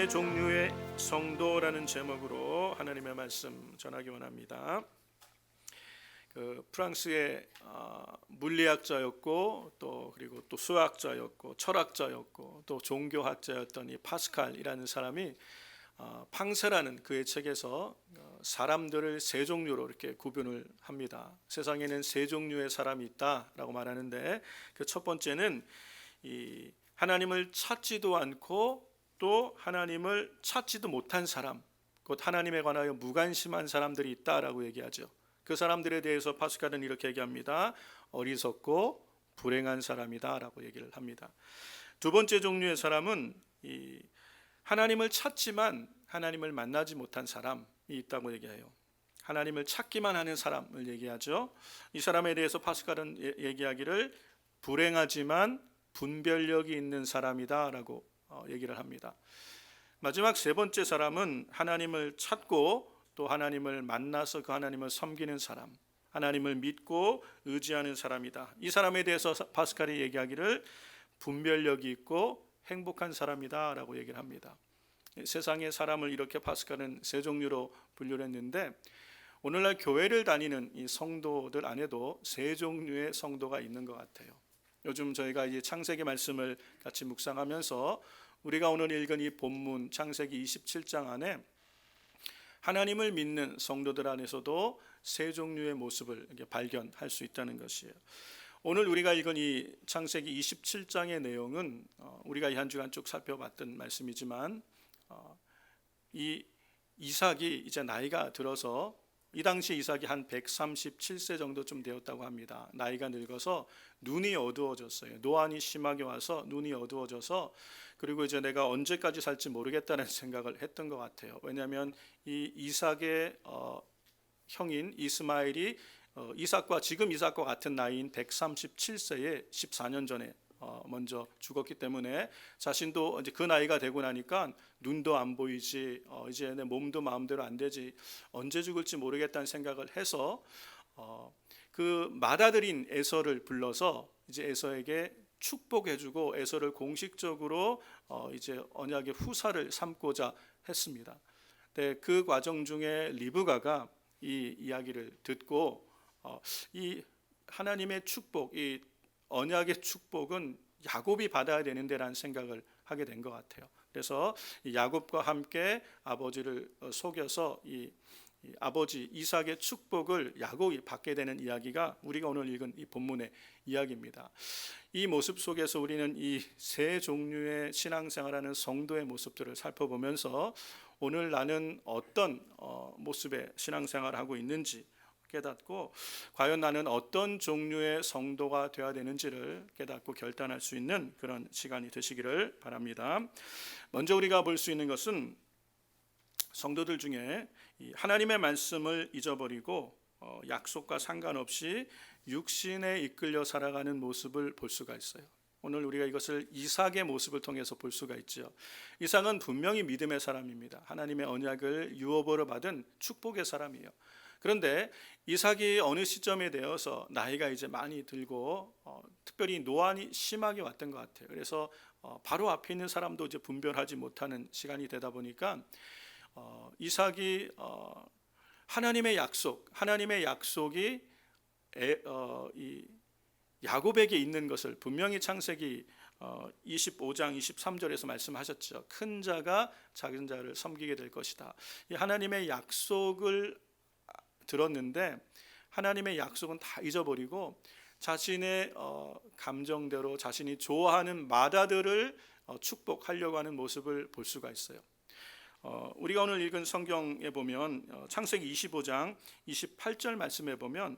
세 종류의 성도라는 제목으로 하나님의 말씀 전하기 원합니다. 프랑스의 물리학자였고 그리고 또 수학자였고 철학자였고 또 종교학자였던 이 파스칼이라는 사람이 팡세라는 그의 책에서 사람들을 세 종류로 이렇게 구분을 합니다. 세상에는 세 종류의 사람이 있다라고 말하는데 그 첫 번째는 이 하나님을 찾지도 않고 또 하나님을 찾지도 못한 사람, 곧 하나님에 관하여 무관심한 사람들이 있다라고 얘기하죠. 그 사람들에 대해서 파스칼은 이렇게 얘기합니다. 어리석고 불행한 사람이다라고 얘기를 합니다. 두 번째 종류의 사람은 이 하나님을 찾지만 하나님을 만나지 못한 사람이 있다고 얘기해요. 하나님을 찾기만 하는 사람을 얘기하죠. 이 사람에 대해서 파스칼은 얘기하기를 불행하지만 분별력이 있는 사람이다라고 얘기를 합니다. 마지막 세 번째 사람은 하나님을 찾고 또 하나님을 만나서 그 하나님을 섬기는 사람, 하나님을 믿고 의지하는 사람이다. 이 사람에 대해서 파스칼이 얘기하기를 분별력이 있고 행복한 사람이다라고 얘기를 합니다. 세상의 사람을 이렇게 파스칼은 세 종류로 분류를 했는데 오늘날 교회를 다니는 이 성도들 안에도 세 종류의 성도가 있는 것 같아요. 요즘 저희가 이 창세기 말씀을 같이 묵상하면서 우리가 오늘 읽은 이 본문 창세기 27장 안에 하나님을 믿는 성도들 안에서도 세 종류의 모습을 발견할 수 있다는 것이에요. 오늘 우리가 읽은 이 창세기 27장의 내용은 우리가 이 한 주간 쭉 살펴봤던 말씀이지만 이 이삭이 이제 나이가 들어서 이 당시 이삭이 한 137세 정도쯤 되었다고 합니다. 나이가 늙어서 눈이 어두워졌어요. 노안이 심하게 와서 눈이 어두워져서 그리고 이제 내가 언제까지 살지 모르겠다는 생각을 했던 것 같아요. 왜냐하면 이 이삭의 형인 이스마엘이 지금 이삭과 같은 나이인 137세에 14년 전에 먼저 죽었기 때문에 자신도 이제 그 나이가 되고 나니까 눈도 안 보이지 이제 내 몸도 마음대로 안 되지 언제 죽을지 모르겠다는 생각을 해서 그 맏아들인 에서를 불러서 이제 에서에게 축복해주고 에서를 공식적으로 이제 언약의 후사를 삼고자 했습니다. 네, 그 과정 중에 리브가가 이 이야기를 듣고 이 하나님의 축복, 이 언약의 축복은 야곱이 받아야 되는데라는 생각을 하게 된 것 같아요. 그래서 야곱과 함께 아버지를 속여서 이 아버지 이삭의 축복을 야곱이 받게 되는 이야기가 우리가 오늘 읽은 이 본문의 이야기입니다. 이 모습 속에서 우리는 이 세 종류의 신앙생활하는 성도의 모습들을 살펴보면서 오늘 나는 어떤 모습의 신앙생활을 하고 있는지 깨닫고 과연 나는 어떤 종류의 성도가 되어야 되는지를 깨닫고 결단할 수 있는 그런 시간이 되시기를 바랍니다. 먼저 우리가 볼 수 있는 것은 성도들 중에 하나님의 말씀을 잊어버리고 약속과 상관없이 육신에 이끌려 살아가는 모습을 볼 수가 있어요. 오늘 우리가 이것을 이삭의 모습을 통해서 볼 수가 있죠. 이삭은 분명히 믿음의 사람입니다. 하나님의 언약을 유업으로 받은 축복의 사람이에요. 그런데 이삭이 어느 시점에 되어서 나이가 이제 많이 들고 특별히 노안이 심하게 왔던 것 같아요. 그래서 바로 앞에 있는 사람도 이제 분별하지 못하는 시간이 되다 보니까 이삭이 하나님의 약속이 이 야곱에게 있는 것을 분명히 창세기 25장 23절에서 말씀하셨죠. 큰 자가 작은 자를 섬기게 될 것이다. 이 하나님의 약속을 들었는데 하나님의 약속은 다 잊어버리고 자신의 감정대로 자신이 좋아하는 맏아들을 축복하려고 하는 모습을 볼 수가 있어요. 우리가 오늘 읽은 성경에 보면 창세기 25장 28절 말씀에 보면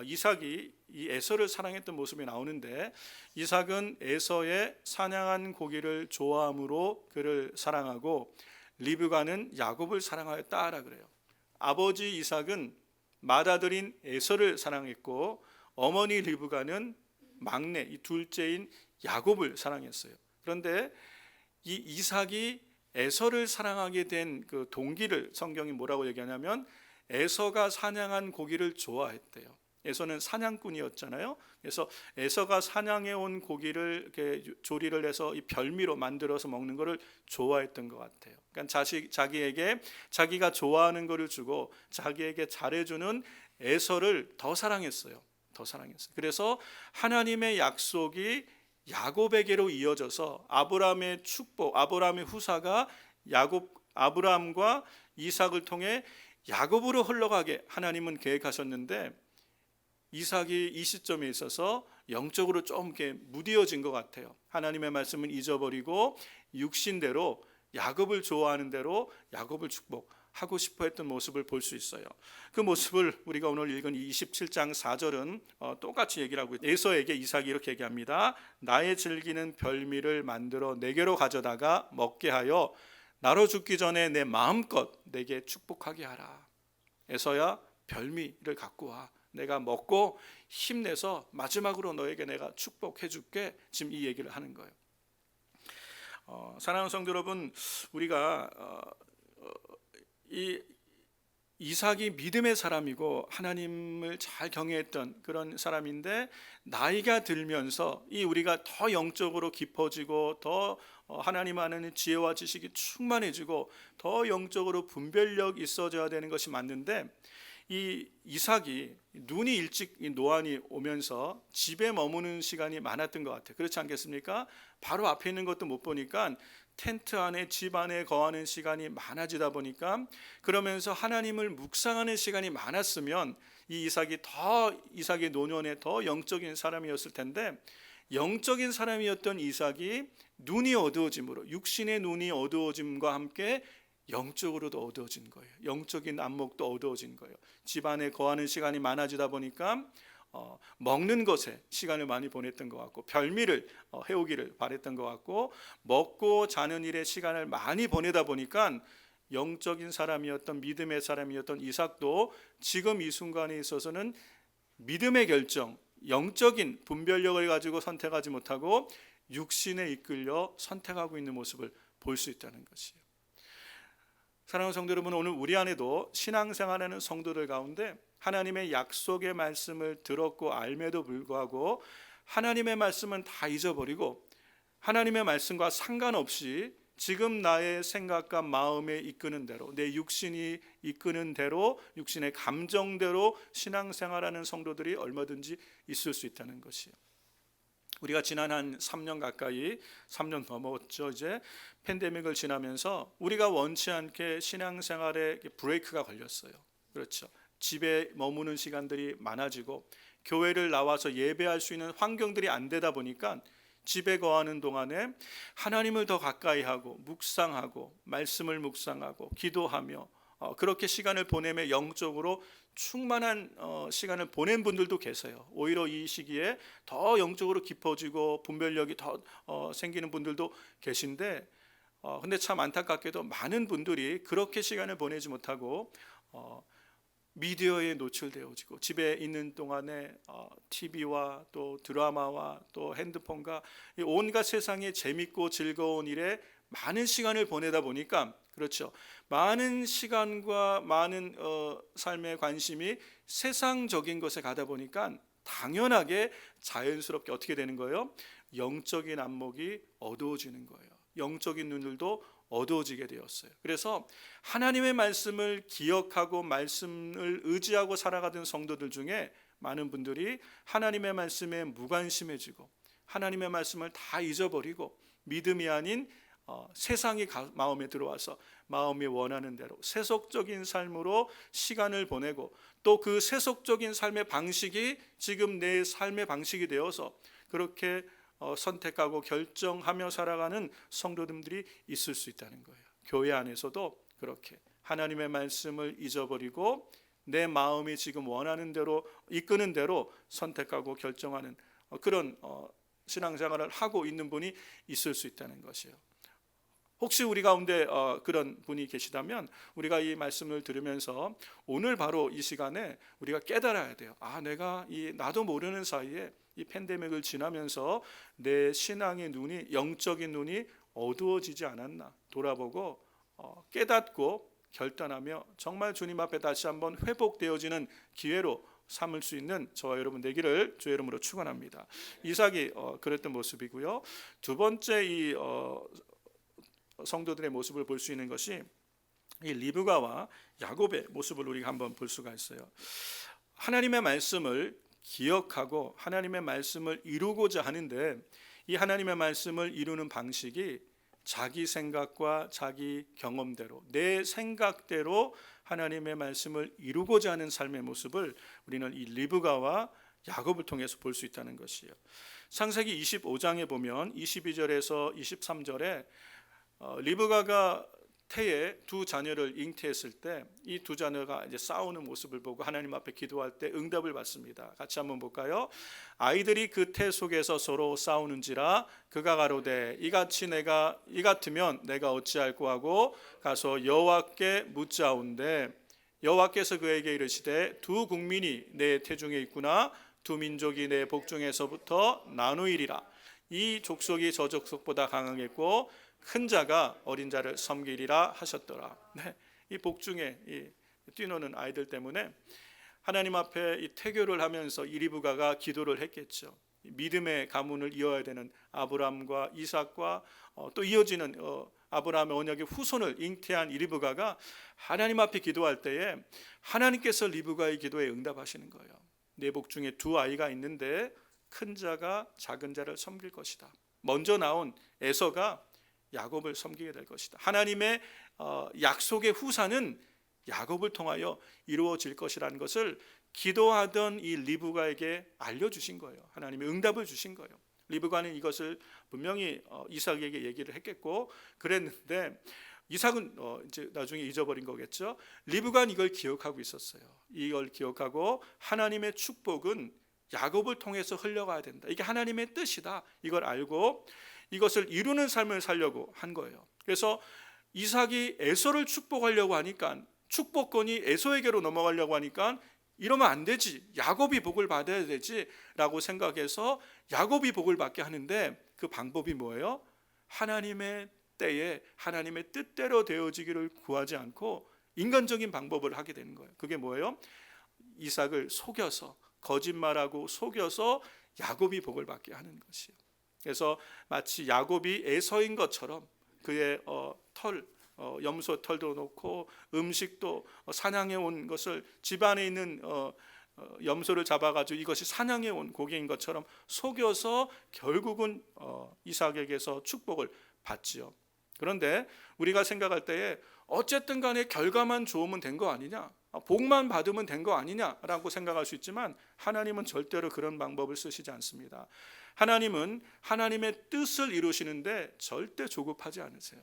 이삭이 이 에서를 사랑했던 모습이 나오는데 이삭은 에서의 사냥한 고기를 좋아함으로 그를 사랑하고 리브가는 야곱을 사랑하였다라 그래요. 아버지 이삭은 맏아들인 에서를 사랑했고 어머니 리브가는 막내 이 둘째인 야곱을 사랑했어요. 그런데 이 이삭이 에서를 사랑하게 된 그 동기를 성경이 뭐라고 얘기하냐면 에서가 사냥한 고기를 좋아했대요. 에서는 사냥꾼이었잖아요. 그래서 에서가 사냥해 온 고기를 이렇게 조리를 해서 이 별미로 만들어서 먹는 것을 좋아했던 것 같아요. 그러니까 자기에게 자기가 좋아하는 것을 주고 자기에게 잘해주는 에서를 더 사랑했어요. 더 사랑했어요. 그래서 하나님의 약속이 야곱에게로 이어져서 아브라함의 축복, 아브라함의 후사가 아브라함과 이삭을 통해 야곱으로 흘러가게 하나님은 계획하셨는데, 이삭이 이 시점에 있어서 영적으로 좀 이렇게 무뎌진 것 같아요. 하나님의 말씀은 잊어버리고 육신대로 야곱을 좋아하는 대로 야곱을 축복하고 싶어 했던 모습을 볼 수 있어요. 그 모습을 우리가 오늘 읽은 27장 4절은 똑같이 얘기를 하고 있어요. 에서에게 이삭이 이렇게 얘기합니다. 나의 즐기는 별미를 만들어 내게로 가져다가 먹게 하여 나로 죽기 전에 내 마음껏 내게 축복하게 하라. 에서야, 별미를 갖고 와. 내가 먹고 힘내서 마지막으로 너에게 내가 축복해 줄게. 지금 이 얘기를 하는 거예요. 사랑하는 성도 여러분, 우리가 이 이삭이 믿음의 사람이고 하나님을 잘 경외했던 그런 사람인데, 나이가 들면서 이 우리가 더 영적으로 깊어지고 더 하나님 안에는 지혜와 지식이 충만해지고 더 영적으로 분별력 있어져야 되는 것이 맞는데, 이 이삭이 눈이 일찍 노안이 오면서 집에 머무는 시간이 많았던 것 같아요. 그렇지 않겠습니까? 바로 앞에 있는 것도 못 보니까 텐트 안에, 집 안에 거하는 시간이 많아지다 보니까, 그러면서 하나님을 묵상하는 시간이 많았으면 이 이삭의 노년에 더 영적인 사람이었을 텐데, 영적인 사람이었던 이삭이 눈이 어두워짐으로, 육신의 눈이 어두워짐과 함께 영적으로도 어두워진 거예요. 영적인 안목도 어두워진 거예요. 집안에 거하는 시간이 많아지다 보니까 먹는 것에 시간을 많이 보냈던 것 같고, 별미를 해오기를 바랬던 것 같고, 먹고 자는 일에 시간을 많이 보내다 보니까 영적인 사람이었던, 믿음의 사람이었던 이삭도 지금 이 순간에 있어서는 믿음의 결정, 영적인 분별력을 가지고 선택하지 못하고 육신에 이끌려 선택하고 있는 모습을 볼 수 있다는 것이에요. 사랑하는 성도 여러분, 오늘 우리 안에도 신앙생활하는 성도들 가운데 하나님의 약속의 말씀을 들었고 알매도 불구하고 하나님의 말씀은 다 잊어버리고 하나님의 말씀과 상관없이 지금 나의 생각과 마음에 이끄는 대로, 내 육신이 이끄는 대로, 육신의 감정대로 신앙생활하는 성도들이 얼마든지 있을 수 있다는 것이에요. 우리가 지난 한 3년 가까이, 3년 넘었죠. 이제 팬데믹을 지나면서 우리가 원치 않게 신앙생활에 브레이크가 걸렸어요. 그렇죠. 집에 머무는 시간들이 많아지고 교회를 나와서 예배할 수 있는 환경들이 안 되다 보니까 집에 거하는 동안에 하나님을 더 가까이 하고 묵상하고 말씀을 묵상하고 기도하며 그렇게 시간을 보내며 영적으로 충만한 시간을 보낸 분들도 계세요. 오히려 이 시기에 더 영적으로 깊어지고 분별력이 더 생기는 분들도 계신데, 근데 참 안타깝게도 많은 분들이 그렇게 시간을 보내지 못하고 미디어에 노출되어지고 집에 있는 동안에 TV와 또 드라마와 또 핸드폰과 온갖 세상의 재밌고 즐거운 일에 많은 시간을 보내다 보니까, 그렇죠, 많은 시간과 많은 삶의 관심이 세상적인 것에 가다 보니까 당연하게 자연스럽게 어떻게 되는 거예요? 영적인 안목이 어두워지는 거예요. 영적인 눈들도 어두워지게 되었어요. 그래서 하나님의 말씀을 기억하고 말씀을 의지하고 살아가던 성도들 중에 많은 분들이 하나님의 말씀에 무관심해지고 하나님의 말씀을 다 잊어버리고 믿음이 아닌 세상이 마음에 들어와서 마음이 원하는 대로 세속적인 삶으로 시간을 보내고, 또 그 세속적인 삶의 방식이 지금 내 삶의 방식이 되어서 그렇게 선택하고 결정하며 살아가는 성도들이 있을 수 있다는 거예요. 교회 안에서도 그렇게 하나님의 말씀을 잊어버리고 내 마음이 지금 원하는 대로 이끄는 대로 선택하고 결정하는 그런 신앙생활을 하고 있는 분이 있을 수 있다는 것이에요. 혹시 우리 가운데 그런 분이 계시다면 우리가 이 말씀을 들으면서 오늘 바로 이 시간에 우리가 깨달아야 돼요. 내가 나도 모르는 사이에 이 팬데믹을 지나면서 내 신앙의 눈이, 영적인 눈이 어두워지지 않았나 돌아보고 깨닫고 결단하며 정말 주님 앞에 다시 한번 회복되어지는 기회로 삼을 수 있는 저와 여러분 되기를 주의 이름으로 축원합니다. 이삭이 그랬던 모습이고요. 두 번째 이 성도들의 모습을 볼 수 있는 것이 이 리브가와 야곱의 모습을 우리가 한번 볼 수가 있어요. 하나님의 말씀을 기억하고 하나님의 말씀을 이루고자 하는데 이 하나님의 말씀을 이루는 방식이 자기 생각과 자기 경험대로 내 생각대로 하나님의 말씀을 이루고자 하는 삶의 모습을 우리는 이 리브가와 야곱을 통해서 볼 수 있다는 것이에요. 창세기 25장에 보면 22절에서 23절에 리브가가 태에 두 자녀를 잉태했을 때 이 두 자녀가 이제 싸우는 모습을 보고 하나님 앞에 기도할 때 응답을 받습니다. 같이 한번 볼까요? 아이들이 그 태 속에서 서로 싸우는지라 그가 가로되 이같이 이 같으면 내가 어찌할꼬 하고 가서 여호와께 묻자온대 여호와께서 그에게 이르시되 두 국민이 내 태중에 있구나 두 민족이 내 복중에서부터 나누이리라. 이 족속이 저 족속보다 강하겠고 큰 자가 어린 자를 섬기리라 하셨더라. 네, 이 복중에 뛰노는 아이들 때문에 하나님 앞에 이 태교를 하면서 이 리브가가 기도를 했겠죠. 믿음의 가문을 이어야 되는 아브라함과 이삭과 또 이어지는 아브라함의 언약의 후손을 잉태한 이 리브가가 하나님 앞에 기도할 때에 하나님께서 리브가의 기도에 응답하시는 거예요. 내 복중에 두 아이가 있는데 큰 자가 작은 자를 섬길 것이다. 먼저 나온 에서가 야곱을 섬기게 될 것이다. 하나님의 약속의 후사는 야곱을 통하여 이루어질 것이라는 것을 기도하던 이 리브가에게 알려주신 거예요. 하나님이 응답을 주신 거예요. 리브가는 이것을 분명히 이삭에게 얘기를 했겠고 그랬는데 이삭은 이제 나중에 잊어버린 거겠죠. 리브가는 이걸 기억하고 있었어요. 이걸 기억하고 하나님의 축복은 야곱을 통해서 흘러가야 된다. 이게 하나님의 뜻이다. 이걸 알고 이것을 이루는 삶을 살려고 한 거예요. 그래서 이삭이 에서를 축복하려고 하니까 축복권이 에서에게로 넘어가려고 하니까 이러면 안 되지. 야곱이 복을 받아야 되지라고 생각해서 야곱이 복을 받게 하는데 그 방법이 뭐예요? 하나님의 때에 하나님의 뜻대로 되어지기를 구하지 않고 인간적인 방법을 하게 되는 거예요. 그게 뭐예요? 이삭을 속여서 거짓말하고 속여서 야곱이 복을 받게 하는 것이에요. 그래서 마치 야곱이 에서인 것처럼 그의 염소 털도 놓고 음식도 사냥해 온 것을 집안에 있는 염소를 잡아가지고 이것이 사냥해 온 고기인 것처럼 속여서 결국은 이삭에게서 축복을 받지요. 그런데 우리가 생각할 때에 어쨌든 간에 결과만 좋으면 된 거 아니냐, 복만 받으면 된 거 아니냐라고 생각할 수 있지만 하나님은 절대로 그런 방법을 쓰시지 않습니다. 하나님은 하나님의 뜻을 이루시는데 절대 조급하지 않으세요.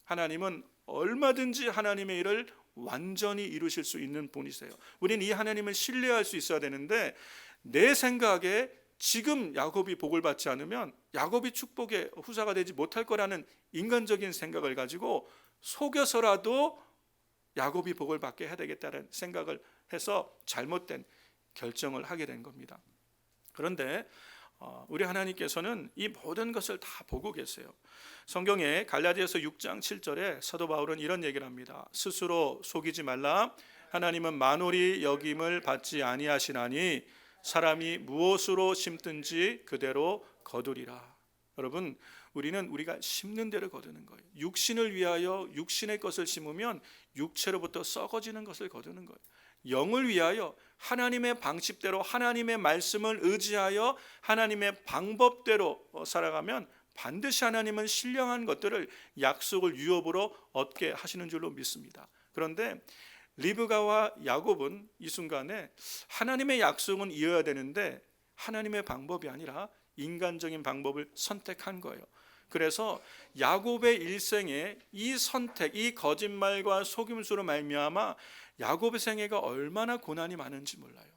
하나님은 얼마든지 하나님의 일을 완전히 이루실 수 있는 분이세요. 우리는 이 하나님을 신뢰할 수 있어야 되는데 내 생각에 지금 야곱이 복을 받지 않으면 야곱이 축복의 후사가 되지 못할 거라는 인간적인 생각을 가지고 속여서라도 야곱이 복을 받게 해야 되겠다는 생각을 해서 잘못된 결정을 하게 된 겁니다. 그런데 우리 하나님께서는 이 모든 것을 다 보고 계세요. 성경에 갈라디아서 6장 7절에 사도 바울은 이런 얘기를 합니다. 스스로 속이지 말라. 하나님은 만홀히 여김을 받지 아니하시나니 사람이 무엇으로 심든지 그대로 거두리라. 여러분, 우리는 우리가 심는 대로 거두는 거예요. 육신을 위하여 육신의 것을 심으면 육체로부터 썩어지는 것을 거두는 거예요. 영을 위하여 하나님의 방식대로 하나님의 말씀을 의지하여 하나님의 방법대로 살아가면 반드시 하나님은 신령한 것들을 약속을 유업으로 얻게 하시는 줄로 믿습니다. 그런데 리브가와 야곱은 이 순간에 하나님의 약속은 이어야 되는데 하나님의 방법이 아니라 인간적인 방법을 선택한 거예요. 그래서 야곱의 일생에 이 선택, 이 거짓말과 속임수로 말미암아 야곱의 생애가 얼마나 고난이 많은지 몰라요.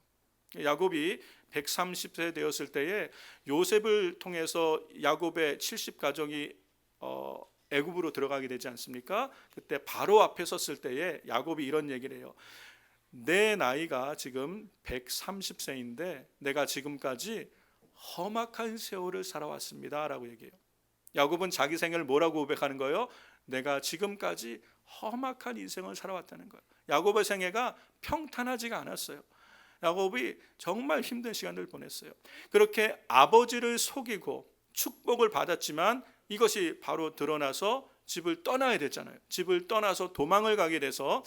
야곱이 130세 되었을 때에 요셉을 통해서 야곱의 70가족이 애굽으로 들어가게 되지 않습니까? 그때 바로 앞에 섰을 때에 야곱이 이런 얘기를 해요. 내 나이가 지금 130세인데 내가 지금까지 험악한 세월을 살아왔습니다 라고 얘기해요. 야곱은 자기 생애를 뭐라고 고백하는 거예요? 내가 지금까지 험악한 인생을 살아왔다는 거예요. 야곱의 생애가 평탄하지가 않았어요. 야곱이 정말 힘든 시간을 보냈어요. 그렇게 아버지를 속이고 축복을 받았지만 이것이 바로 드러나서 집을 떠나야 되잖아요. 집을 떠나서 도망을 가게 돼서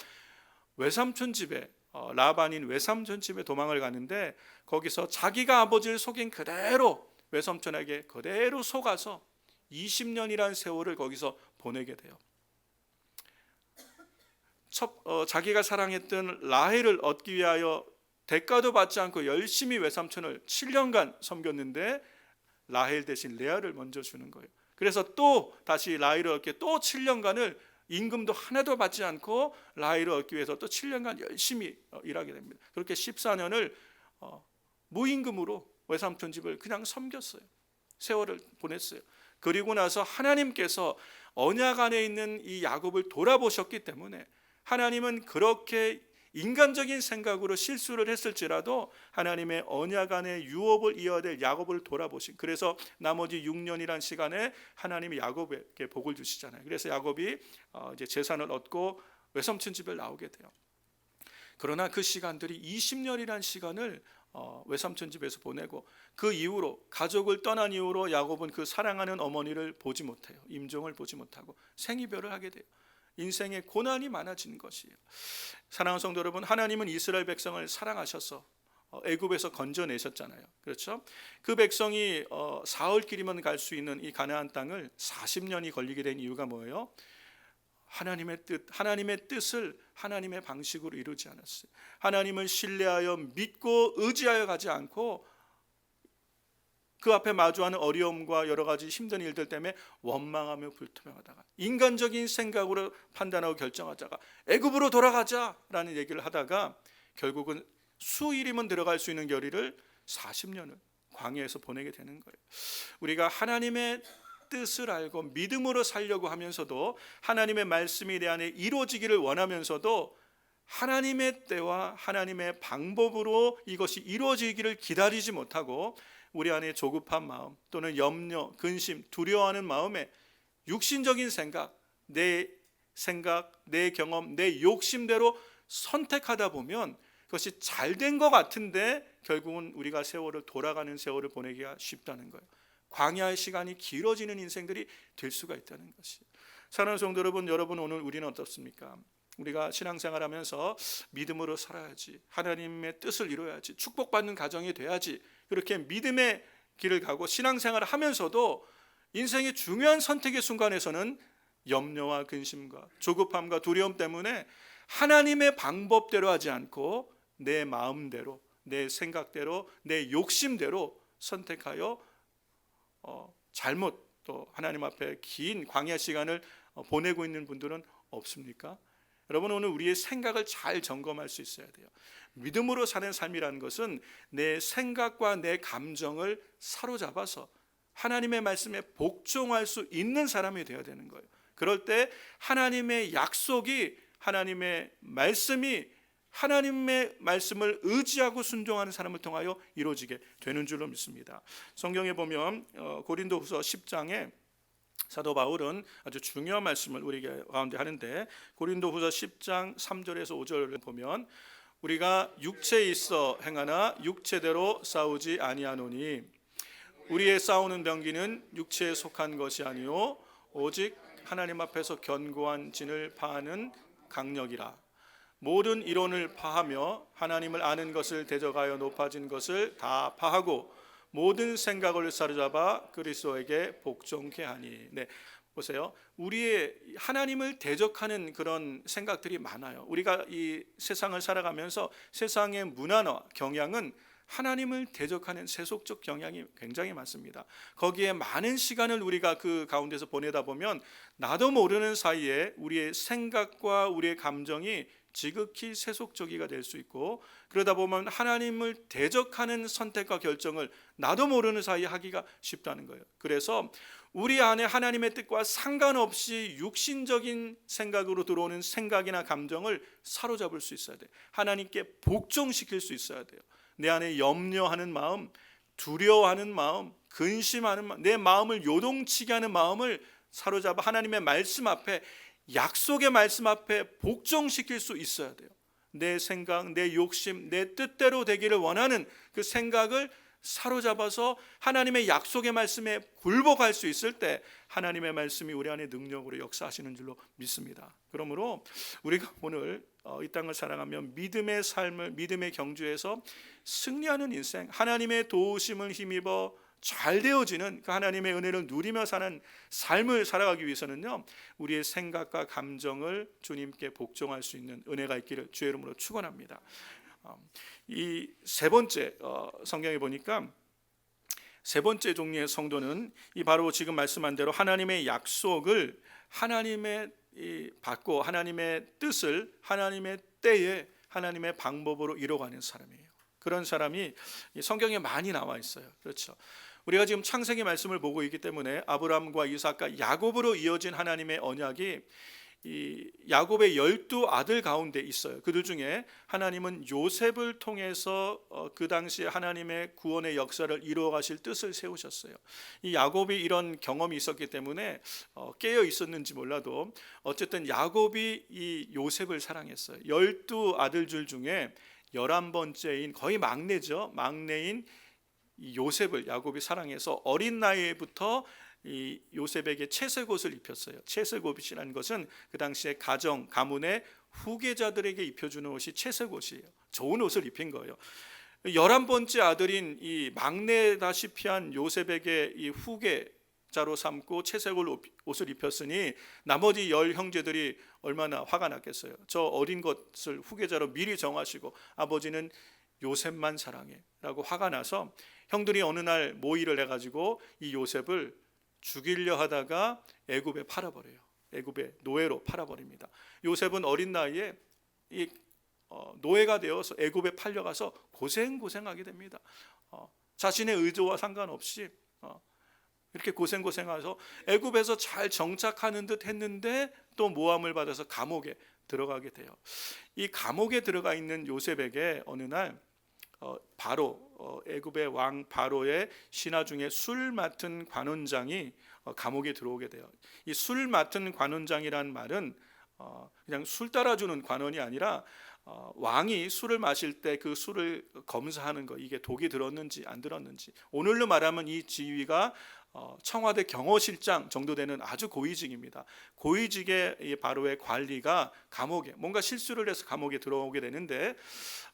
외삼촌 집에, 라반인 외삼촌 집에 도망을 가는데, 거기서 자기가 아버지를 속인 그대로 외삼촌에게 그대로 속아서 20년이라는 세월을 거기서 보내게 돼요. 자기가 사랑했던 라헬을 얻기 위하여 대가도 받지 않고 열심히 외삼촌을 7년간 섬겼는데 라헬 대신 레아를 먼저 주는 거예요. 그래서 또 다시 라헬을 얻기 위해 또 7년간을 임금도 하나도 받지 않고 라헬을 얻기 위해서 또 7년간 열심히 일하게 됩니다. 그렇게 14년을 무임금으로 외삼촌 집을 그냥 섬겼어요. 세월을 보냈어요. 그리고 나서 하나님께서 언약 안에 있는 이 야곱을 돌아보셨기 때문에, 하나님은 그렇게 인간적인 생각으로 실수를 했을지라도 하나님의 언약 안에 유업을 이어야 될 야곱을 돌아보신, 그래서 나머지 6년이란 시간에 하나님이 야곱에게 복을 주시잖아요. 그래서 야곱이 이제 재산을 얻고 외삼촌 집을 나오게 돼요. 그러나 그 시간들이 20년이란 시간을 외삼촌 집에서 보내고, 그 이후로 가족을 떠난 이후로 야곱은 그 사랑하는 어머니를 보지 못해요. 임종을 보지 못하고 생이별을 하게 돼요. 인생에 고난이 많아지는 것이에요. 사랑하는 성도 여러분, 하나님은 이스라엘 백성을 사랑하셔서 애굽에서 건져내셨잖아요. 그렇죠? 그 백성이 사흘길이면 갈 수 있는 이 가나안 땅을 40년이 걸리게 된 이유가 뭐예요? 하나님의 뜻을 하나님의 방식으로 이루지 않았어요. 하나님을 신뢰하여 믿고 의지하여 가지 않고 그 앞에 마주하는 어려움과 여러 가지 힘든 일들 때문에 원망하며 불투명하다가, 인간적인 생각으로 판단하고 결정하다가 애굽으로 돌아가자라는 얘기를 하다가 결국은 수일이면 들어갈 수 있는 거리를 40년을 광야에서 보내게 되는 거예요. 우리가 하나님의 뜻을 알고 믿음으로 살려고 하면서도, 하나님의 말씀이 내 안에 이루어지기를 원하면서도 하나님의 때와 하나님의 방법으로 이것이 이루어지기를 기다리지 못하고 우리 안에 조급한 마음 또는 염려, 근심, 두려워하는 마음에 육신적인 생각, 내 경험, 내 욕심대로 선택하다 보면 그것이 잘된 것 같은데 결국은 우리가 세월을 돌아가는 세월을 보내기가 쉽다는 거예요. 광야의 시간이 길어지는 인생들이 될 수가 있다는 것이. 사랑하는 성도 여러분 오늘 우리는 어떻습니까? 우리가 신앙생활하면서 믿음으로 살아야지, 하나님의 뜻을 이루어야지, 축복받는 가정이 돼야지, 그렇게 믿음의 길을 가고 신앙생활을 하면서도 인생의 중요한 선택의 순간에서는 염려와 근심과 조급함과 두려움 때문에 하나님의 방법대로 하지 않고 내 마음대로, 내 생각대로, 내 욕심대로 선택하여 잘못 또 하나님 앞에 긴 광야 시간을 보내고 있는 분들은 없습니까? 여러분, 오늘 우리의 생각을 잘 점검할 수 있어야 돼요. 믿음으로 사는 삶이라는 것은 내 생각과 내 감정을 사로잡아서 하나님의 말씀에 복종할 수 있는 사람이 되어야 되는 거예요. 그럴 때 하나님의 약속이, 하나님의 말씀이, 하나님의 말씀을 의지하고 순종하는 사람을 통하여 이루어지게 되는 줄로 믿습니다. 성경에 보면 고린도후서 10장에 사도 바울은 아주 중요한 말씀을 우리에게 가운데 하는데, 고린도후서 10장 3절에서 5절을 보면 우리가 육체에 있어 행하나 육체대로 싸우지 아니하노니 우리의 싸우는 병기는 육체에 속한 것이 아니요 오직 하나님 앞에서 견고한 진을 파하는 강력이라. 모든 이론을 파하며 하나님을 아는 것을 대적하여 높아진 것을 다 파하고 모든 생각을 사로잡아 그리스도에게 복종케 하니. 네, 보세요. 우리의 하나님을 대적하는 그런 생각들이 많아요. 우리가 이 세상을 살아가면서 세상의 문화나 경향은 하나님을 대적하는 세속적 경향이 굉장히 많습니다. 거기에 많은 시간을 우리가 그 가운데서 보내다 보면 나도 모르는 사이에 우리의 생각과 우리의 감정이 지극히 세속적이가 될 수 있고, 그러다 보면 하나님을 대적하는 선택과 결정을 나도 모르는 사이에 하기가 쉽다는 거예요. 그래서 우리 안에 하나님의 뜻과 상관없이 육신적인 생각으로 들어오는 생각이나 감정을 사로잡을 수 있어야 돼요. 하나님께 복종시킬 수 있어야 돼요. 내 안에 염려하는 마음, 두려워하는 마음, 근심하는 마음, 내 마음을 요동치게 하는 마음을 사로잡아 하나님의 말씀 앞에, 약속의 말씀 앞에 복종시킬 수 있어야 돼요. 내 생각, 내 욕심, 내 뜻대로 되기를 원하는 그 생각을 사로잡아서 하나님의 약속의 말씀에 굴복할 수 있을 때 하나님의 말씀이 우리 안에 능력으로 역사하시는 줄로 믿습니다. 그러므로 우리가 오늘 이 땅을 살아가며 믿음의 삶을, 믿음의 경주에서 승리하는 인생, 하나님의 도우심을 힘입어 잘 되어지는 그 하나님의 은혜를 누리며 사는 삶을 살아가기 위해서는요, 우리의 생각과 감정을 주님께 복종할 수 있는 은혜가 있기를 주의 이름으로 축원합니다. 이 세 번째 성경에 보니까 세 번째 종류의 성도는 이 바로 지금 말씀한 대로 하나님의 약속을 하나님의 받고 하나님의 뜻을 하나님의 때에 하나님의 방법으로 이뤄가는 사람이에요. 그런 사람이 성경에 많이 나와 있어요. 그렇죠. 우리가 지금 창세기 말씀을 보고 있기 때문에 아브라함과 이삭과 야곱으로 이어진 하나님의 언약이 이 야곱의 12아들 가운데 있어요. 그들 중에 하나님은 요셉을 통해서 그 당시에 하나님의 구원의 역사를 이루어 가실 뜻을 세우셨어요. 이 야곱이 이런 경험이 있었기 때문에 깨어 있었는지 몰라도 어쨌든 야곱이 이 요셉을 사랑했어요. 12아들 줄 중에 11번째인 거의 막내죠. 막내인 이 요셉을 야곱이 사랑해서 어린 나이부터 이 요셉에게 채색 옷을 입혔어요. 채색 옷이라는 것은 그 당시에 가문의 후계자들에게 입혀주는 옷이 채색 옷이에요. 좋은 옷을 입힌 거예요. 11번째 아들인 이 막내다시피 한 요셉에게 이 후계자로 삼고 채색 옷을 입혔으니 나머지 10 형제들이 얼마나 화가 났겠어요. 저 어린 것을 후계자로 미리 정하시고 아버지는 요셉만 사랑해 라고 화가 나서 형들이 어느 날 모의를 해가지고 이 요셉을 죽이려 하다가 애굽에 팔아버려요. 애굽의 노예로 팔아버립니다. 요셉은 어린 나이에 이 노예가 되어서 애굽에 팔려가서 고생하게 됩니다. 자신의 의도와 상관없이 이렇게 고생해서 애굽에서 잘 정착하는 듯 했는데 또 모함을 받아서 감옥에 들어가게 돼요. 이 감옥에 들어가 있는 요셉에게 어느 날 바로 애굽의 왕 바로의 신하 중에 술 맡은 관원장이 감옥에 들어오게 돼요. 이 술 맡은 관원장이란 말은 그냥 술 따라주는 관원이 아니라 왕이 술을 마실 때 그 술을 검사하는 거, 이게 독이 들었는지 안 들었는지, 오늘로 말하면 이 지위가 청와대 경호실장 정도 되는 아주 고위직입니다. 고위직의 이 바로의 관리가 감옥에 뭔가 실수를 해서 감옥에 들어오게 되는데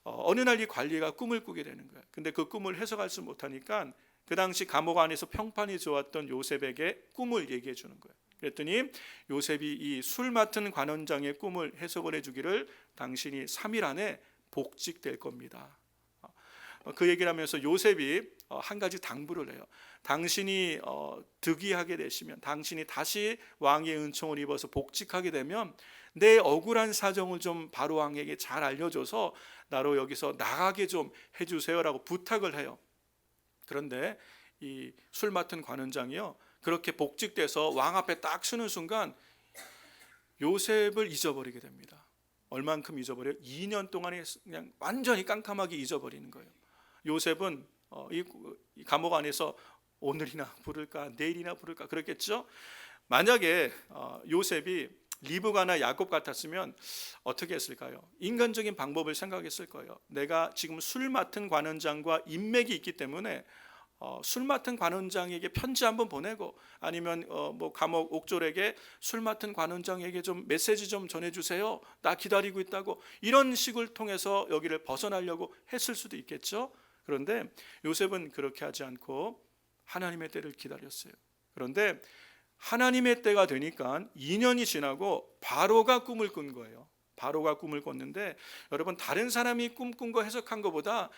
어느 날 이 관리가 꿈을 꾸게 되는 거예요. 근데 그 꿈을 해석할 수 못하니까 그 당시 감옥 안에서 평판이 좋았던 요셉에게 꿈을 얘기해 주는 거예요. 그랬더니 요셉이 이 술 맡은 관원장의 꿈을 해석을 해주기를 당신이 3일 안에 복직될 겁니다. 그 얘기를 하면서 요셉이 한 가지 당부를 해요. 당신이 득위하게 되시면, 당신이 다시 왕의 은총을 입어서 복직하게 되면 내 억울한 사정을 좀 바로 왕에게 잘 알려줘서 나로 여기서 나가게 좀 해주세요라고 부탁을 해요. 그런데 이 술 맡은 관원장이요, 그렇게 복직돼서 왕 앞에 딱 서는 순간 요셉을 잊어버리게 됩니다. 얼만큼 잊어버려요? 2년 동안에 그냥 완전히 깜깜하게 잊어버리는 거예요. 요셉은 이 감옥 안에서 오늘이나 부를까 내일이나 부를까 그랬겠죠. 만약에 요셉이 리브가나 야곱 같았으면 어떻게 했을까요? 인간적인 방법을 생각했을 거예요. 내가 지금 술 맡은 관원장과 인맥이 있기 때문에 술 맡은 관원장에게 편지 한번 보내고, 아니면 뭐 감옥 옥졸에게 술 맡은 관원장에게 좀 메시지 좀 전해주세요, 나 기다리고 있다고, 이런 식을 통해서 여기를 벗어나려고 했을 수도 있겠죠. 그런데 요셉은 그렇게 하지 않고 하나님의 때를 기다렸어요. 그런데 하나님의 때가 되니까 2년이 지나고 바로가 꿈을 꾼 거예요. 바로가 꿈을 꿨는데, 여러분, 다른 사람이 꿈꾼 거 해석한 것보다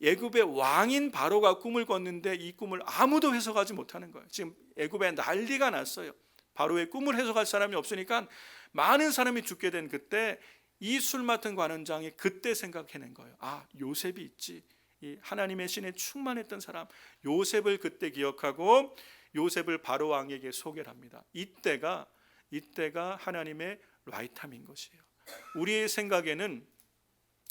애굽의 왕인 바로가 꿈을 꿨는데 이 꿈을 아무도 해석하지 못하는 거예요. 지금 애굽에 난리가 났어요. 바로의 꿈을 해석할 사람이 없으니까 많은 사람이 죽게 된 그때 이 술 맡은 관원장이 그때 생각해낸 거예요. 아, 요셉이 있지. 이 하나님의 신에 충만했던 사람 요셉을 그때 기억하고 요셉을 바로 왕에게 소개를 합니다. 이때가 하나님의 라이트함인 것이에요. 우리의 생각에는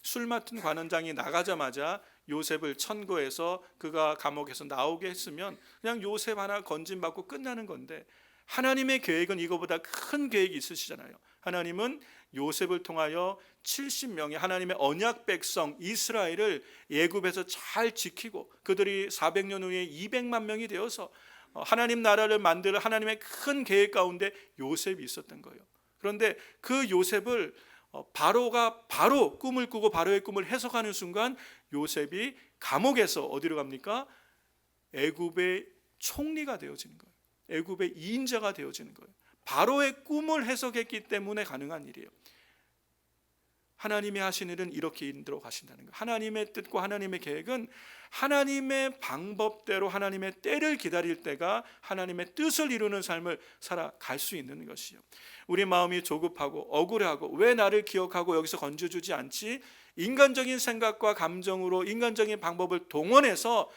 술 맡은 관원장이 나가자마자 요셉을 천거해서 그가 감옥에서 나오게 했으면 그냥 요셉 하나 건진받고 끝나는 건데, 하나님의 계획은 이거보다 큰 계획이 있으시잖아요. 하나님은 요셉을 통하여 70명의 하나님의 언약 백성 이스라엘을 애굽에서 잘 지키고 그들이 400년 후에 200만 명이 되어서 하나님 나라를 만들 하나님의 큰 계획 가운데 요셉이 있었던 거예요. 그런데 그 요셉을 바로가 바로 꿈을 꾸고 바로의 꿈을 해석하는 순간 요셉이 감옥에서 어디로 갑니까? 애굽의 총리가 되어지는 거예요. 애굽의 2인자가 되어지는 거예요. 바로의 꿈을 해석했기 때문에 가능한 일이에요. 하나님이 하신 일은 이렇게 인도로 가신다는 거예요. 하나님의 뜻과 하나님의 계획은 하나님의 방법대로 하나님의 때를 기다릴 때가 하나님의 뜻을 이루는 삶을 살아갈 수 있는 것이요. 우리 마음이 조급하고 억울해하고 왜 나를 기억하고 여기서 건져주지 않지? 인간적인 생각과 감정으로 인간적인 방법을 동원해서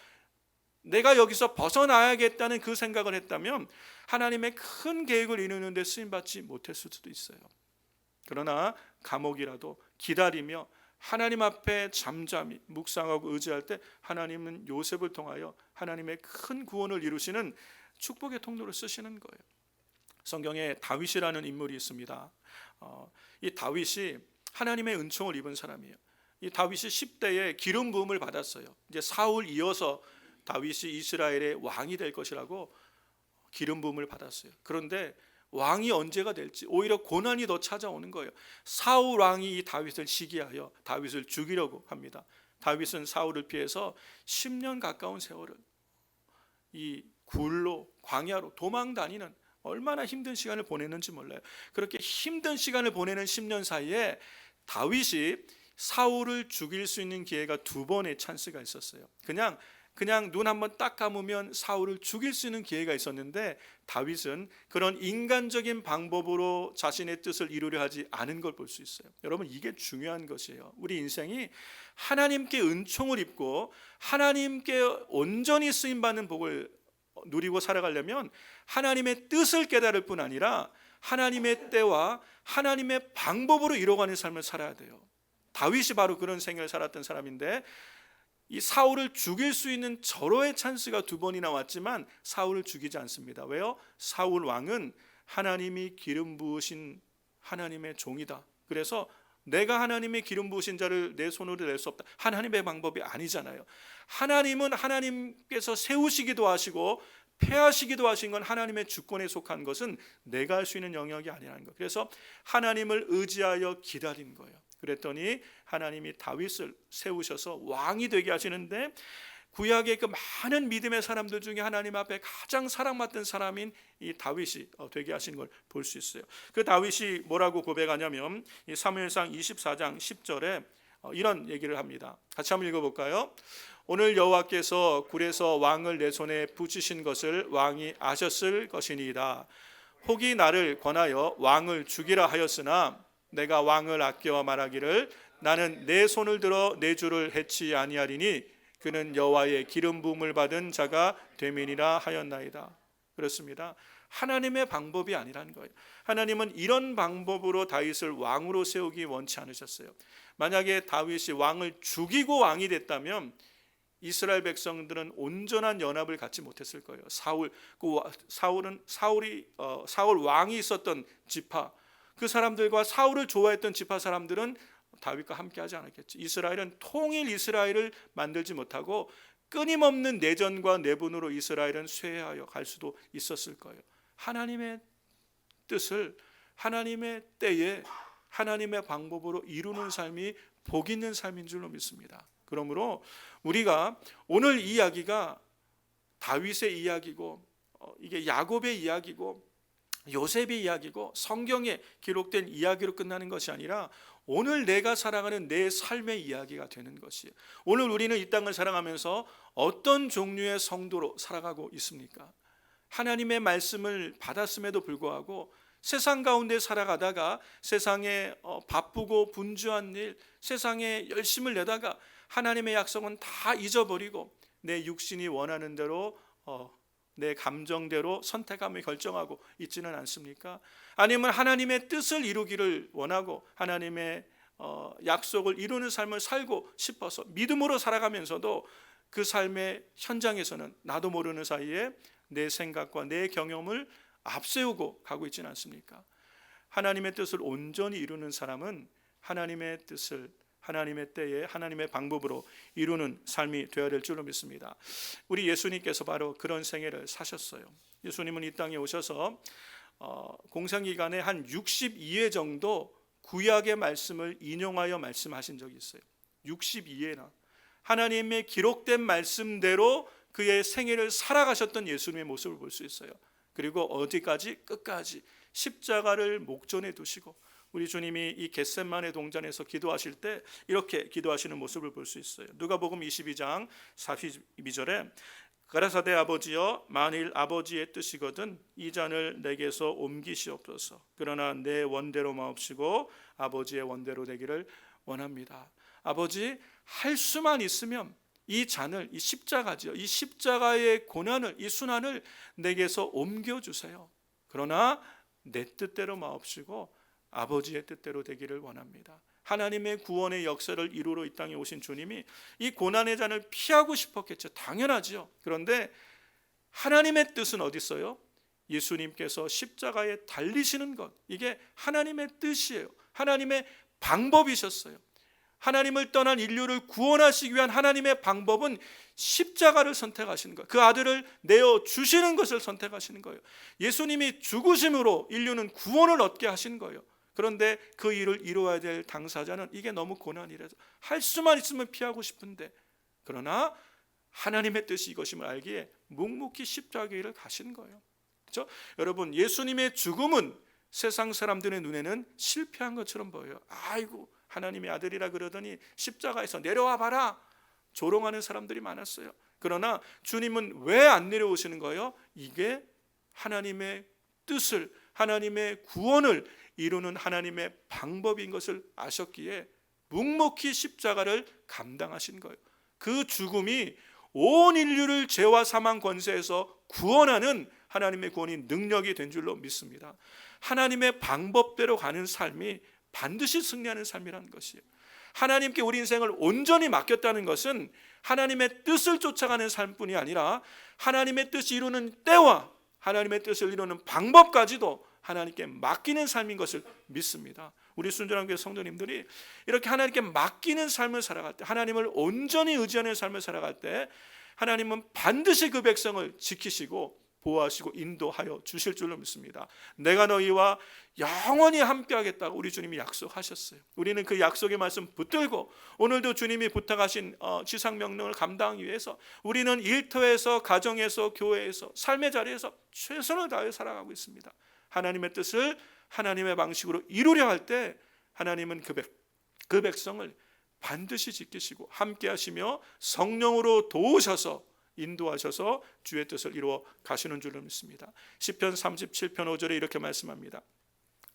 내가 여기서 벗어나야겠다는 그 생각을 했다면 하나님의 큰 계획을 이루는 데 쓰임받지 못했을 수도 있어요. 그러나 감옥이라도 기다리며 하나님 앞에 잠잠히 묵상하고 의지할 때 하나님은 요셉을 통하여 하나님의 큰 구원을 이루시는 축복의 통로를 쓰시는 거예요. 성경에 다윗이라는 인물이 있습니다. 이 다윗이 하나님의 은총을 입은 사람이에요. 이 다윗이 10대에 기름 부음을 받았어요. 이제 사울 이어서 다윗이 이스라엘의 왕이 될 것이라고 기름 부음을 받았어요. 그런데 왕이 언제가 될지 오히려 고난이 더 찾아오는 거예요. 사울 왕이 이 다윗을 시기하여 다윗을 죽이려고 합니다. 다윗은 사울을 피해서 10년 가까운 세월을 이 굴로 광야로 도망 다니는 얼마나 힘든 시간을 보내는지 몰라요. 그렇게 힘든 시간을 보내는 10년 사이에 다윗이 사울을 죽일 수 있는 기회가 2번의 찬스가 있었어요. 그냥 눈 한번 딱 감으면 사울을 죽일 수 있는 기회가 있었는데 다윗은 그런 인간적인 방법으로 자신의 뜻을 이루려 하지 않은 걸 볼 수 있어요. 여러분, 이게 중요한 것이에요. 우리 인생이 하나님께 은총을 입고 하나님께 온전히 쓰임받는 복을 누리고 살아가려면 하나님의 뜻을 깨달을 뿐 아니라 하나님의 때와 하나님의 방법으로 이루어가는 삶을 살아야 돼요. 다윗이 바로 그런 생애를 살았던 사람인데 이 사울을 죽일 수 있는 절호의 찬스가 2번이나 왔지만 사울을 죽이지 않습니다. 왜요? 사울 왕은 하나님이 기름 부으신 하나님의 종이다. 그래서 내가 하나님의 기름 부으신 자를 내 손으로 낼 수 없다. 하나님의 방법이 아니잖아요. 하나님은 하나님께서 세우시기도 하시고 폐하시기도 하신 건 하나님의 주권에 속한 것은 내가 할 수 있는 영역이 아니라는 거예요. 그래서 하나님을 의지하여 기다린 거예요. 그랬더니 하나님이 다윗을 세우셔서 왕이 되게 하시는데 구약의 그 많은 믿음의 사람들 중에 하나님 앞에 가장 사랑받던 사람인 이 다윗이 되게 하신 걸 볼 수 있어요. 그 다윗이 뭐라고 고백하냐면 이 사무엘상 24장 10절에 이런 얘기를 합니다. 같이 한번 읽어볼까요? 오늘 여호와께서 굴에서 왕을 내 손에 붙이신 것을 왕이 아셨을 것이니이다. 혹이 나를 권하여 왕을 죽이라 하였으나 내가 왕을 아껴 말하기를 나는 내 손을 들어 내 주를 해치 아니하리니 그는 여호와의 기름 부음을 받은 자가 되민이라 하였나이다. 그렇습니다. 하나님의 방법이 아니라는 거예요. 하나님은 이런 방법으로 다윗을 왕으로 세우기 원치 않으셨어요. 만약에 다윗이 왕을 죽이고 왕이 됐다면 이스라엘 백성들은 온전한 연합을 갖지 못했을 거예요. 사울 왕이 있었던 지파, 그 사람들과 사울을 좋아했던 지파 사람들은 다윗과 함께하지 않았겠지. 이스라엘은 통일 이스라엘을 만들지 못하고 끊임없는 내전과 내분으로 이스라엘은 쇠해하여 갈 수도 있었을 거예요. 하나님의 뜻을 하나님의 때에 하나님의 방법으로 이루는 삶이 복 있는 삶인 줄로 믿습니다. 그러므로 우리가 오늘 이야기가 다윗의 이야기고 이게 야곱의 이야기고 요셉의 이야기고 성경에 기록된 이야기로 끝나는 것이 아니라 오늘 내가 살아가는 내 삶의 이야기가 되는 것이에요. 오늘 우리는 이 땅을 살아가면서 어떤 종류의 성도로 살아가고 있습니까? 하나님의 말씀을 받았음에도 불구하고 세상 가운데 살아가다가 세상에 바쁘고 분주한 일, 세상에 열심을 내다가 하나님의 약속은 다 잊어버리고 내 육신이 원하는 대로 내 감정대로 선택하며 결정하고 있지는 않습니까? 아니면 하나님의 뜻을 이루기를 원하고 하나님의 약속을 이루는 삶을 살고 싶어서 믿음으로 살아가면서도 그 삶의 현장에서는 나도 모르는 사이에 내 생각과 내 경험을 앞세우고 가고 있지는 않습니까? 하나님의 뜻을 온전히 이루는 사람은 하나님의 뜻을 하나님의 때에 하나님의 방법으로 이루는 삶이 되어야 될 줄로 믿습니다. 우리 예수님께서 바로 그런 생애를 사셨어요. 예수님은 이 땅에 오셔서 공생기간에 한 62회 정도 구약의 말씀을 인용하여 말씀하신 적이 있어요. 62회나 하나님의 기록된 말씀대로 그의 생애를 살아가셨던 예수님의 모습을 볼 수 있어요. 그리고 어디까지? 끝까지 십자가를 목전에 두시고 우리 주님이 이 겟세마네 동산에서 기도하실 때 이렇게 기도하시는 모습을 볼 수 있어요. 누가복음 22장 42절에 가라사대 아버지여 만일 아버지의 뜻이거든 이 잔을 내게서 옮기시옵소서. 그러나 내 원대로 마옵시고 아버지의 원대로 되기를 원합니다. 아버지, 할 수만 있으면 이 잔을, 이 십자가지요, 이 십자가의 고난을, 이 순환을 내게서 옮겨주세요. 그러나 내 뜻대로 마옵시고 아버지의 뜻대로 되기를 원합니다. 하나님의 구원의 역사를 이루러 이 땅에 오신 주님이 이 고난의 잔을 피하고 싶었겠죠. 당연하지요. 그런데 하나님의 뜻은 어디 있어요? 예수님께서 십자가에 달리시는 것, 이게 하나님의 뜻이에요. 하나님의 방법이셨어요. 하나님을 떠난 인류를 구원하시기 위한 하나님의 방법은 십자가를 선택하시는 거예요. 그 아들을 내어주시는 것을 선택하시는 거예요. 예수님이 죽으심으로 인류는 구원을 얻게 하신 거예요. 그런데 그 일을 이루어야 될 당사자는 이게 너무 고난이라서 할 수만 있으면 피하고 싶은데, 그러나 하나님의 뜻이 이것임을 알기에 묵묵히 십자가의 길을 가신 거예요. 그렇죠? 여러분, 예수님의 죽음은 세상 사람들의 눈에는 실패한 것처럼 보여요. 아이고, 하나님의 아들이라 그러더니 십자가에서 내려와 봐라, 조롱하는 사람들이 많았어요. 그러나 주님은 왜 안 내려오시는 거예요? 이게 하나님의 뜻을, 하나님의 구원을 이루는 하나님의 방법인 것을 아셨기에 묵묵히 십자가를 감당하신 거예요. 그 죽음이 온 인류를 죄와 사망 권세에서 구원하는 하나님의 구원이 능력이 된 줄로 믿습니다. 하나님의 방법대로 가는 삶이 반드시 승리하는 삶이라는 것이에요. 하나님께 우리 인생을 온전히 맡겼다는 것은 하나님의 뜻을 쫓아가는 삶뿐이 아니라 하나님의 뜻을 이루는 때와 하나님의 뜻을 이루는 방법까지도 하나님께 맡기는 삶인 것을 믿습니다. 우리 순전한 교회 성도님들이 이렇게 하나님께 맡기는 삶을 살아갈 때, 하나님을 온전히 의지하는 삶을 살아갈 때 하나님은 반드시 그 백성을 지키시고 보호하시고 인도하여 주실 줄로 믿습니다. 내가 너희와 영원히 함께하겠다고 우리 주님이 약속하셨어요. 우리는 그 약속의 말씀 붙들고 오늘도 주님이 부탁하신 지상명령을 감당하기 위해서 우리는 일터에서, 가정에서, 교회에서, 삶의 자리에서 최선을 다해 살아가고 있습니다. 하나님의 뜻을 하나님의 방식으로 이루려 할 때 하나님은 그 백성을 반드시 지키시고 함께 하시며 성령으로 도우셔서 인도하셔서 주의 뜻을 이루어 가시는 줄로 믿습니다. 시편 37편 5절에 이렇게 말씀합니다.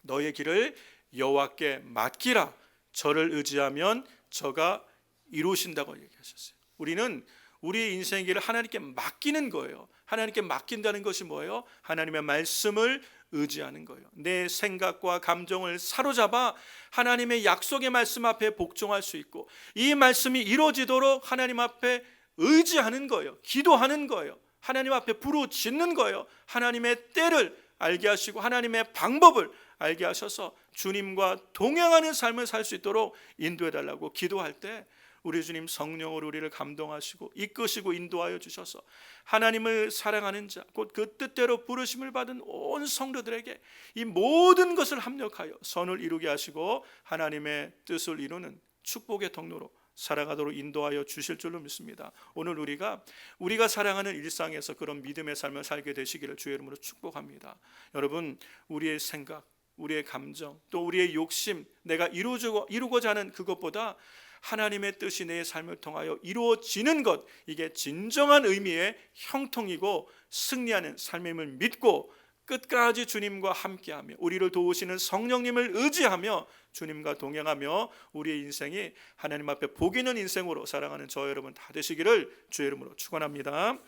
너의 길을 여호와께 맡기라. 저를 의지하면 저가 이루신다고 얘기하셨어요. 우리는 우리의 인생의 길을 하나님께 맡기는 거예요. 하나님께 맡긴다는 것이 뭐예요? 하나님의 말씀을 의지하는 거예요. 내 생각과 감정을 사로잡아 하나님의 약속의 말씀 앞에 복종할 수 있고 이 말씀이 이루어지도록 하나님 앞에 의지하는 거예요. 기도하는 거예요. 하나님 앞에 부르짖는 거예요. 하나님의 때를 알게 하시고 하나님의 방법을 알게 하셔서 주님과 동행하는 삶을 살 수 있도록 인도해달라고 기도할 때 우리 주님 성령으로 우리를 감동하시고 이끄시고 인도하여 주셔서 하나님을 사랑하는 자, 곧 그 뜻대로 부르심을 받은 온 성도들에게 이 모든 것을 합력하여 선을 이루게 하시고 하나님의 뜻을 이루는 축복의 통로로 살아가도록 인도하여 주실 줄로 믿습니다. 오늘 우리가 사랑하는 일상에서 그런 믿음의 삶을 살게 되시기를 주의 이름으로 축복합니다. 여러분, 우리의 생각, 우리의 감정, 또 우리의 욕심, 내가 이루고자 하는 그것보다 하나님의 뜻이 내 삶을 통하여 이루어지는 것, 이게 진정한 의미의 형통이고 승리하는 삶임을 믿고 끝까지 주님과 함께하며 우리를 도우시는 성령님을 의지하며 주님과 동행하며 우리의 인생이 하나님 앞에 복 있는 인생으로 살아가는 저 여러분 다 되시기를 주의 이름으로 축원합니다.